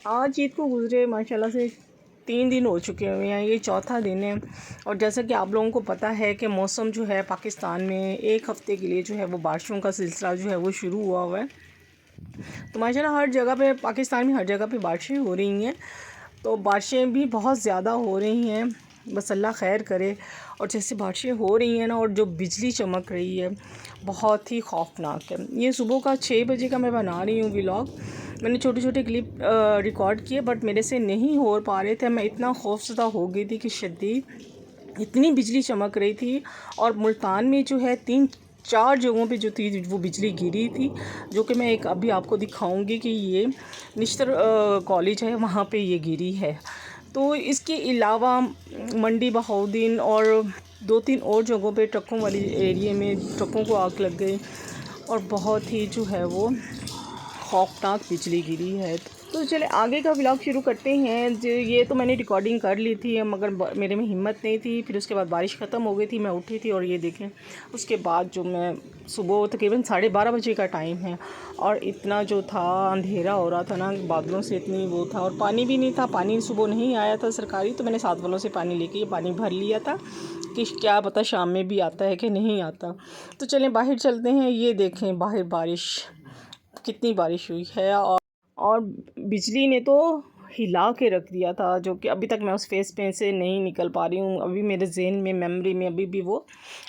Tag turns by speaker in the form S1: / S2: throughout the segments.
S1: आज ईद को गुज़रे माशाल्लाह से 3 दिन हो चुके हुए हैं, ये चौथा दिन है। और जैसा कि आप लोगों को पता है कि मौसम जो है पाकिस्तान में एक हफ़्ते के लिए जो है वो बारिशों का सिलसिला जो है वो शुरू हुआ है। तो माशाल्लाह हर जगह पे पाकिस्तान में हर जगह पे बारिशें हो रही हैं, तो बारिशें भी बहुत ज़्यादा हो रही हैं। बस अल्लाह खैर करे। और जैसे बारिशें हो रही हैं ना, और जो बिजली चमक रही है बहुत ही खौफनाक है। ये सुबह का 6 बजे का मैं बना रही हूँ व्लॉग। मैंने छोटे छोटे क्लिप रिकॉर्ड किए बट मेरे से नहीं हो पा रहे थे। मैं इतना खौफज़दा हो गई थी कि शदीद इतनी बिजली चमक रही थी। और मुल्तान में जो है 3-4 जगहों पे जो थी वो बिजली गिरी थी, जो कि मैं एक अभी आपको दिखाऊंगी कि ये निश्तर कॉलेज है, वहाँ पे ये गिरी है। तो इसके अलावा मंडी बहाउद्दीन और 2-3 और जगहों पे ट्रकों वाली एरिया में ट्रकों को आग लग गई और बहुत ही जो है वो खौफनाक बिजली गिरी है। तो चले आगे का व्लॉग शुरू करते हैं। जो ये तो मैंने रिकॉर्डिंग कर ली थी मगर मेरे में हिम्मत नहीं थी। फिर उसके बाद बारिश ख़त्म हो गई थी, मैं उठी थी और ये देखें उसके बाद जो मैं सुबह तकरीबन 12:30 बजे का टाइम है और इतना जो था अंधेरा हो रहा था ना, बादलों से इतनी वो था और पानी भी नहीं था। पानी सुबह नहीं आया था सरकारी, तो मैंने साथ वालों से पानी लेके ये पानी भर लिया था कि क्या पता शाम में भी आता है कि नहीं आता। तो चलें बाहर चलते हैं। ये देखें बाहर बारिश, कितनी बारिश हुई है। और बिजली ने तो हिला के रख दिया था, जो कि अभी तक मैं उस फेस पे से नहीं निकल पा रही हूँ। अभी मेरे जहन में मेमोरी में अभी भी वो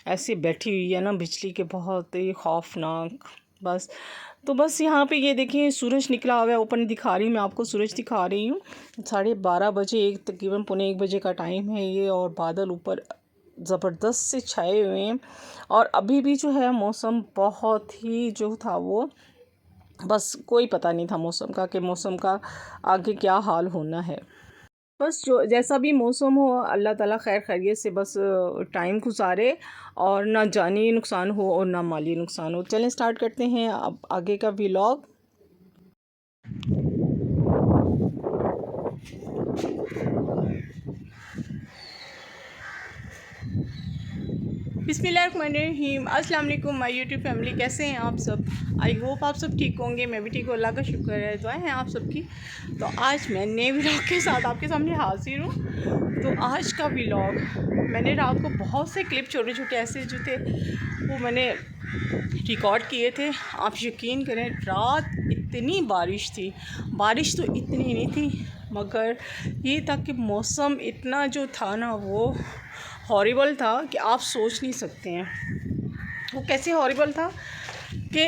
S1: ऐसे बैठी हुई है ना बिजली के, बहुत ही खौफनाक। बस यहाँ पे ये देखिए सूरज निकला हुआ है, ऊपर दिखा रही हूँ मैं आपको, सूरज दिखा रही हूँ। 12:30 बजे, एक तकरीबन पौने 1 बजे का टाइम है ये, और बादल ऊपर ज़बरदस्त से छाए हुए हैं। और अभी भी जो है मौसम बहुत ही जो था वो, बस कोई पता नहीं था मौसम का कि मौसम का आगे क्या हाल होना है। बस जो जैसा भी मौसम हो अल्लाह ताला खैर खैरियत से बस टाइम गुजारे और ना जानी नुकसान हो और ना माली नुकसान हो। चलें स्टार्ट करते हैं अब आगे का व्लॉग। बिस्मिल्लाहिर्रहमानिर्रहीम। अस्सलाम वालेकुम माय यूट्यूब फैमिली, कैसे हैं आप सब? आई होप आप सब ठीक होंगे। मैं भी ठीक हूँ, अल्लाह का शुक्र है, दुआएं हैं आप सबकी। तो आज मैं नए व्लॉग के साथ आपके सामने हाजिर हूँ। तो आज का व्लॉग मैंने रात को बहुत से क्लिप छोटे छोटे ऐसे जो थे वो मैंने रिकॉर्ड किए थे। आप यकीन करें रात इतनी बारिश थी, बारिश तो इतनी नहीं थी मगर ये था कि मौसम इतना जो था ना वो हॉरिबल था कि आप सोच नहीं सकते हैं वो कैसे हॉरिबल था। कि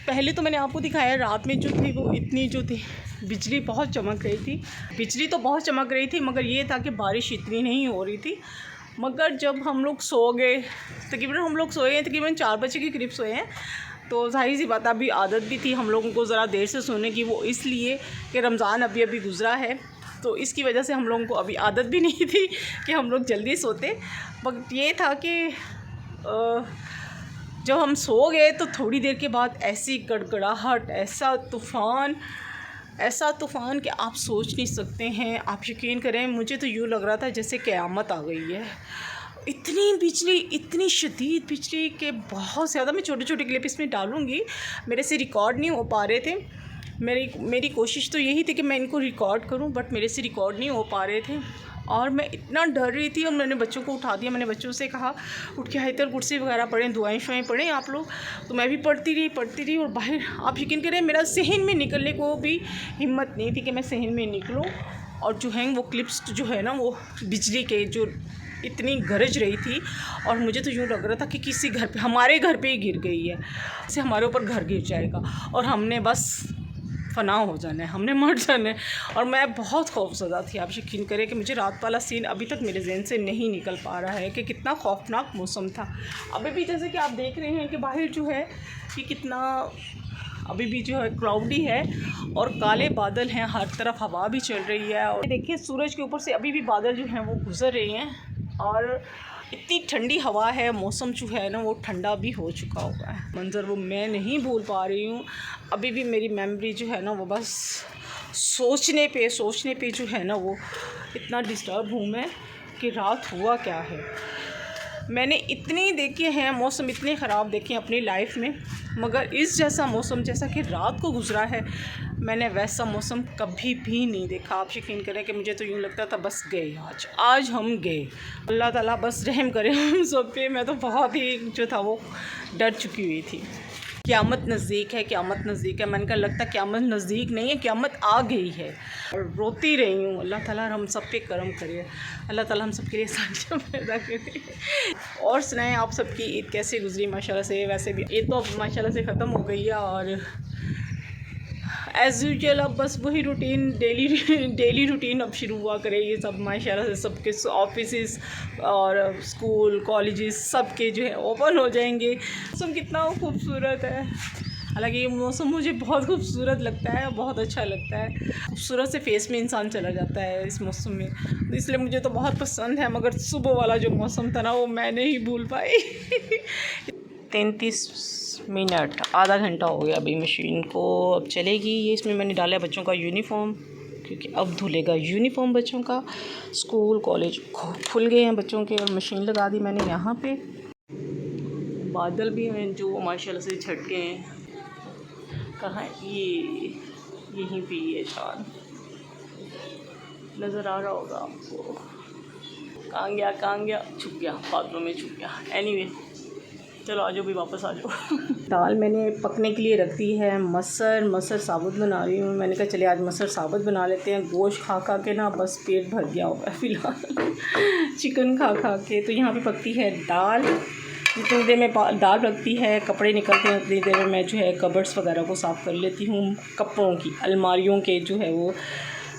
S1: पहले तो मैंने आपको दिखाया रात में जो थी वो इतनी जो थी बिजली बहुत चमक रही थी, बिजली तो बहुत चमक रही थी मगर ये था कि बारिश इतनी नहीं हो रही थी। मगर जब हम लोग सो गए, तकरीबन हम लोग सोए हैं तकरीबन 4 बजे के करीब सोए हैं। तो जाहिर सी बात अभी आदत भी थी हम लोगों को ज़रा देर से सोने की, वो इसलिए कि रमज़ान अभी अभी गुज़रा है, तो इसकी वजह से हम लोगों को अभी आदत भी नहीं थी कि हम लोग जल्दी सोते। बट ये था कि जब हम सो गए तो थोड़ी देर के बाद ऐसी गड़गड़ाहट, ऐसा तूफ़ान कि आप सोच नहीं सकते हैं। आप यकीन करें मुझे तो यूँ लग रहा था जैसे क़यामत आ गई है। इतनी बिजली, इतनी शदीद बिजली के बहुत ज़्यादा। मैं छोटे छोटे क्लिप इसमें डालूँगी, मेरे से रिकॉर्ड नहीं हो पा रहे थे। मेरी कोशिश तो यही थी कि मैं इनको रिकॉर्ड करूं बट मेरे से रिकॉर्ड नहीं हो पा रहे थे और मैं इतना डर रही थी। और मैंने बच्चों को उठा दिया, मैंने बच्चों से कहा उठ के आयतल कुर्सी वगैरह पढ़ें, दुआएं शुआएं पढ़ें आप लोग। तो मैं भी पढ़ती रही और बाहर आप यकीन करें मेरा सहन में निकलने को भी हिम्मत नहीं थी कि मैं सहन में निकलूँ। और जो है वो क्लिप्स जो है ना वो बिजली के जो इतनी गरज रही थी और मुझे तो यूँ लग रहा था कि किसी घर पे, हमारे घर पे ही गिर गई है, जैसे हमारे ऊपर घर गिर जाएगा और हमने बस फना हो जाना है, हमने मर जाना है। और मैं बहुत खौफज़दा थी। आप यकीन करें कि मुझे रात वाला सीन अभी तक मेरे जहन से नहीं निकल पा रहा है कि कितना खौफनाक मौसम था। अभी भी जैसे कि आप देख रहे हैं कि बाहर जो है कि कितना अभी भी जो है क्लाउडी है और काले बादल हैं, हर तरफ हवा भी चल रही है। और देखिए सूरज के ऊपर से अभी भी बादल जो हैं वो गुजर रहे हैं और इतनी ठंडी हवा है, मौसम जो है ना वो ठंडा भी हो चुका हुआ है। मंज़र वो मैं नहीं भूल पा रही हूँ। अभी भी मेरी मेमोरी जो है ना वो बस सोचने पे जो है ना वो इतना डिस्टर्ब हूँ मैं कि रात हुआ क्या है। मैंने इतनी देखे हैं मौसम, इतने ख़राब देखे हैं अपनी लाइफ में, मगर इस जैसा मौसम, जैसा कि रात को गुजरा है, मैंने वैसा मौसम कभी भी नहीं देखा। आप यकीन करें कि मुझे तो यूँ लगता था बस गए, आज हम गए। अल्लाह ताला बस रहम करे हम सब पे। मैं तो बहुत ही जो था वो डर चुकी हुई थी। क़यामत नज़दीक है, क़यामत नज़दीक है। मैंने कहा लगता क़यामत नज़दीक नहीं है, क़यामत आ गई है। और रोती रही हूँ। अल्लाह ताला हम सब पे करम करे, अल्लाह ताला हम सब के लिए आसानियाँ पैदा करे। और सुनाएं आप सबकी ईद कैसे गुजरी माशाल्लाह से। वैसे भी ईद तो अब माशाल्लाह से ख़त्म हो गई है और एज़ यूजुअल अब बस वही रूटीन, डेली रूटीन अब शुरू हुआ करे। ये सब माशाल्लाह से सबके ऑफिसेस और स्कूल कॉलेजेस सबके जो है ओपन हो जाएंगे। मौसम कितना खूबसूरत है, हालांकि ये मौसम मुझे बहुत खूबसूरत लगता है, बहुत अच्छा लगता है। खूबसूरत से फेस में इंसान चला जाता है इस मौसम में, तो इसलिए मुझे तो बहुत पसंद है। मगर सुबह वाला जो मौसम था ना वो मैं नहीं भूल पाई। 33 मिनट, आधा घंटा हो गया अभी मशीन को, अब चलेगी ये। इसमें मैंने डाला है बच्चों का यूनिफ़ॉर्म, क्योंकि अब धुलेगा यूनिफ़ॉर्म बच्चों का। स्कूल कॉलेज खुल गए हैं बच्चों के, और मशीन लगा दी मैंने यहाँ पे। बादल भी हैं जो माशाल्लाह से छट गए हैं। कहाँ ये, यहीं पे ये चाँद नज़र आ रहा होगा आपको। कहाँ गया, छुप गया, बाथरूम में छुप गया। एनीवे चलो आ जाओ भी, वापस आ जाओ। दाल मैंने पकने के लिए रख दी है। मसर साबुत बना रही हूँ। मैंने कहा चले आज मसर साबुत बना लेते हैं। गोश्त खा के ना बस पेट भर गया होगा फ़िलहाल चिकन खा के। तो यहाँ पे पकती है दाल। जितनी देर में दाल पकती है, कपड़े निकलते हैं, उतनी देर में मैं जो है कबर्ड्स वगैरह को साफ़ कर लेती हूँ। कपड़ों की अलमारियों के जो है वो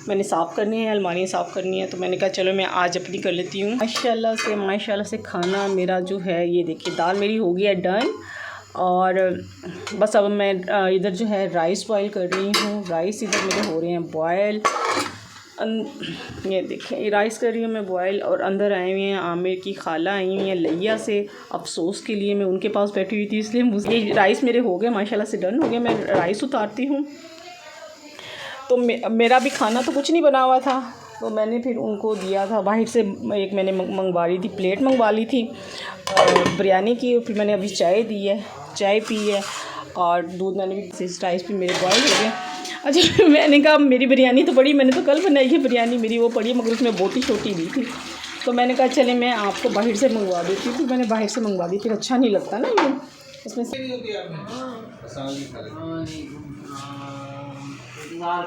S1: मैंने साफ़ करने हैं, अलमारियाँ साफ़ करनी है। तो मैंने कहा चलो मैं आज अपनी कर लेती हूँ। माशाल्लाह से खाना मेरा जो है ये देखिए, दाल मेरी हो गई है डन। और बस अब मैं इधर जो है राइस बॉयल कर रही हूँ। राइस इधर मेरे हो रहे हैं बॉयल। ये देखिए राइस कर रही हूँ मैं बॉयल। और अंदर आए हुए हैं आमिर की खाला आई हुई हैं लिया से अफसोस के लिए। मैं उनके पास बैठी हुई थी, इसलिए मुझे ये राइस मेरे हो गए माशाल्लाह से डन हो गया। मैं राइस उतारती हूँ। तो मेरा भी खाना तो कुछ नहीं बना हुआ था, तो मैंने फिर उनको दिया था बाहर से। एक मैंने मंगवा ली थी, प्लेट मंगवा ली थी बिरयानी की। फिर मैंने अभी चाय दी है, चाय पी है, और दूध मैंने भी। राइस भी मेरे बॉयल हो गए। अच्छा मैंने कहा मेरी बिरयानी तो पड़ी, मैंने तो कल बनाई है बिरयानी, मेरी वो पड़ी, मगर उसमें बोटी छोटी दी थी। तो मैंने कहा चले मैं आपको बाहर से मंगवा देती हूँ। मैंने बाहर से मंगवा दी, फिर अच्छा नहीं लगता ना ये उसमें से।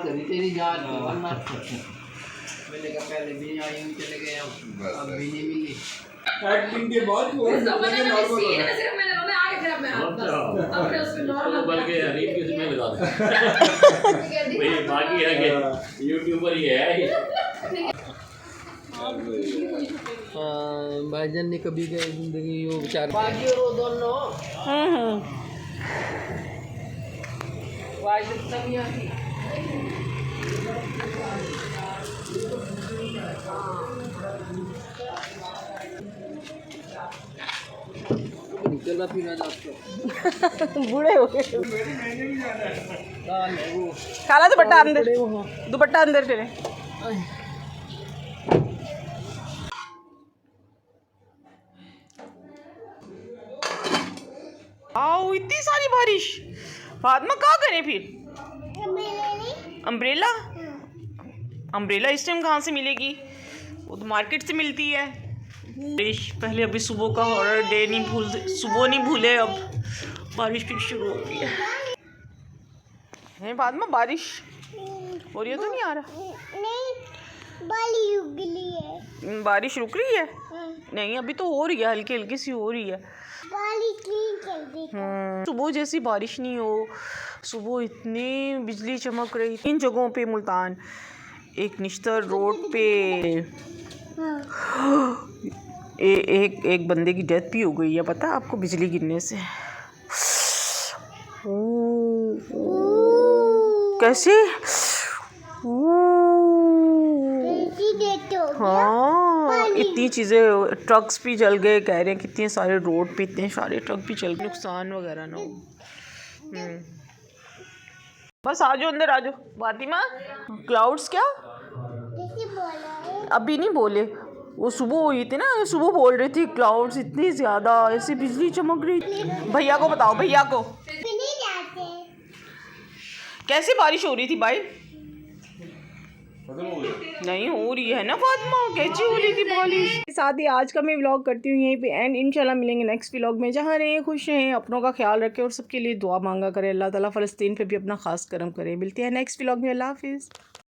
S2: करी तेरी याद मैंने कहा पहले भी आई हुई चले गए, अब भी नहीं मिली। 8 दिन के बाद वो मैंने आगे फिर अपने उसमें नॉर्मल बल्कि हरीफ के उसमें लगा दे भाई, बाकी है कि यूट्यूबर ही है। हाँ भाईजान ने कभी गए जिंदगी वो बेचारे बाकी और वो दोनों वाइज सब यहाँ की चला पीना
S1: बूढ़े हो गए। खाला दुपट्टा अंदर, दुपट्टा अंदर तेरे। आओ इतनी सारी बारिश, फातिमा क्या करें फिर? अम्ब्रेला, अम्ब्रेला इस टाइम कहाँ से मिलेगी? वो तो मार्केट से मिलती है। बारिश पहले अभी सुबह का हॉरर डे नहीं भूल, सुबह नहीं भूले, अब बारिश फिर शुरू हो गई है। फातिमा बारिश हो रही है तो नहीं आ रहा? नहीं बारिश रुक रही है। नहीं अभी तो हो रही है, हल्की हल्की सी हो रही है। सुबह जैसी बारिश नहीं हो। सुबह इतनी बिजली चमक रही। 3 जगहों पे मुल्तान, एक निश्तर रोड पे एक बंदे की डेथ भी हो गई है, पता है आपको, बिजली गिरने से। कैसे? हाँ इतनी चीज़ें, ट्रक्स भी जल गए कह रहे हैं, कितने सारे रोड पे इतने सारे ट्रक भी चल गए, नुकसान वगैरह ना हो। बस आ जाओ अंदर आ जाओ। फातिमा क्लाउड्स क्या अभी नहीं बोले, वो सुबह हुई थी ना, सुबह बोल रही थी क्लाउड्स इतनी ज़्यादा, ऐसी बिजली चमक रही थी। भैया को बताओ, भैया को कैसी बारिश हो रही थी भाई? नहीं हो रही है ना फातिमा, कैसी हो रही थी बारिश। साथ ही आज का मैं व्लॉग करती हूँ यहीं पे एंड। इंशाल्लाह मिलेंगे नेक्स्ट व्लॉग में। जहाँ रहें खुश रहें, अपनों का ख्याल रखें और सबके लिए दुआ मांगा करें। अल्लाह ताला फ़लस्तीन पे भी अपना खास करम करे। मिलते हैं नेक्स्ट व्लॉग में। अल्लाह हाफिज़।